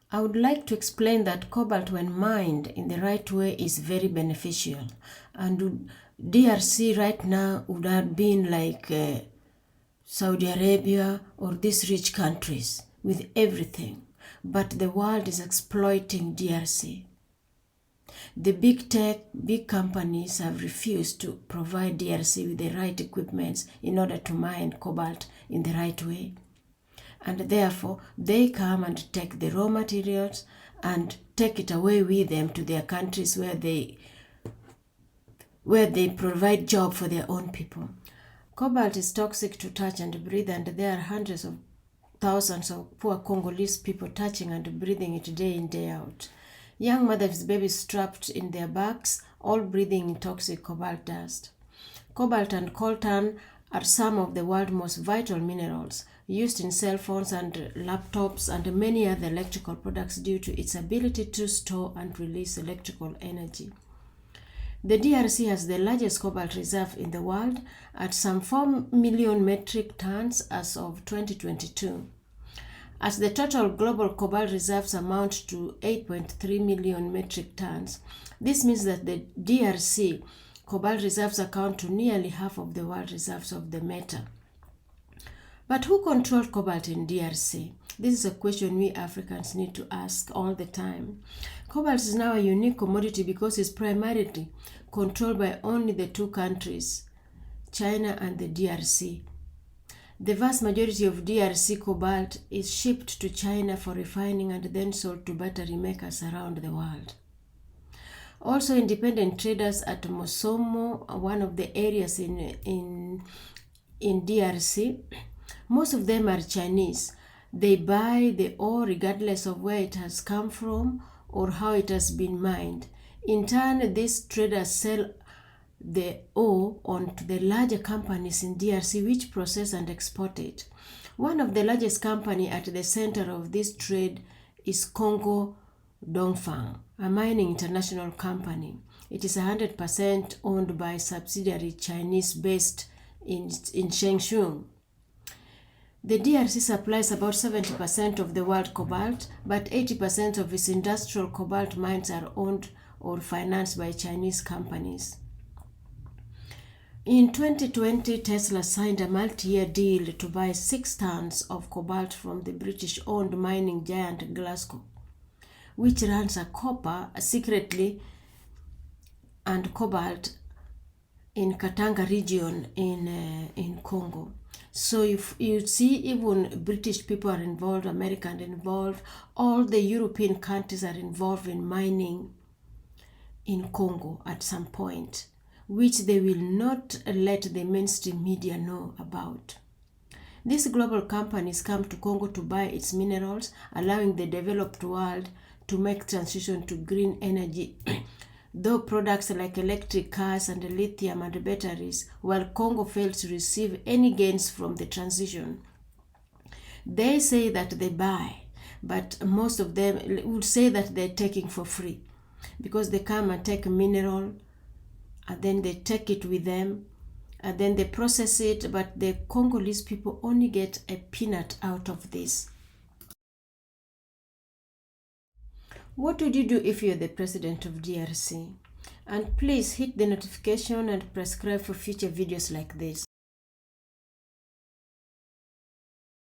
I would like to explain that cobalt, when mined in the right way, is very beneficial. And DRC right now would have been like Saudi Arabia or these rich countries with everything. But the world is exploiting DRC. The big tech, big companies have refused to provide DRC with the right equipment in order to mine cobalt in the right way. And therefore, they come and take the raw materials and take it away with them to their countries where they provide job for their own people. Cobalt is toxic to touch and breathe, and there are hundreds of thousands of poor Congolese people touching and breathing it day in, day out. Young mothers, babies strapped in their backs, all breathing toxic cobalt dust. Cobalt and coltan are some of the world's most vital minerals, used in cell phones and laptops and many other electrical products due to its ability to store and release electrical energy. The DRC has the largest cobalt reserve in the world at some 4 million metric tons as of 2022. As the total global cobalt reserves amount to 8.3 million metric tons, this means that the DRC cobalt reserves account to nearly half of the world reserves of the metal. But who controls cobalt in DRC? This is a question we Africans need to ask all the time. Cobalt is now a unique commodity because it's primarily controlled by only the two countries, China and the DRC. The vast majority of DRC cobalt is shipped to China for refining and then sold to battery makers around the world. Also, independent traders at Mosomo, one of the areas in DRC, most of them are Chinese. They buy the ore regardless of where it has come from or how it has been mined. In turn, these traders sell the ore on to the larger companies in DRC which process and export it. One of the largest companies at the center of this trade is Congo Dongfang, a mining international company. It is 100% owned by subsidiary Chinese based in Shenzhen. The DRC supplies about 70% of the world cobalt, but 80% of its industrial cobalt mines are owned or financed by Chinese companies. In 2020, Tesla signed a multi-year deal to buy 6 tons of cobalt from the British-owned mining giant Glasgow, which runs a copper secretly and cobalt in Katanga region in Congo. So if you see, even British people are involved, Americans involved, all the European countries are involved in mining in Congo at some point, which they will not let the mainstream media know about. These global companies come to Congo to buy its minerals, allowing the developed world to make transition to green energy, though products like electric cars and lithium and batteries, while Congo fails to receive any gains from the transition. They say that they buy, but most of them would say that they're taking for free because they come and take mineral and then they take it with them and then they process it, but the Congolese people only get a peanut out of this. What would you do if you're the president of DRC? And please hit the notification and subscribe for future videos like this.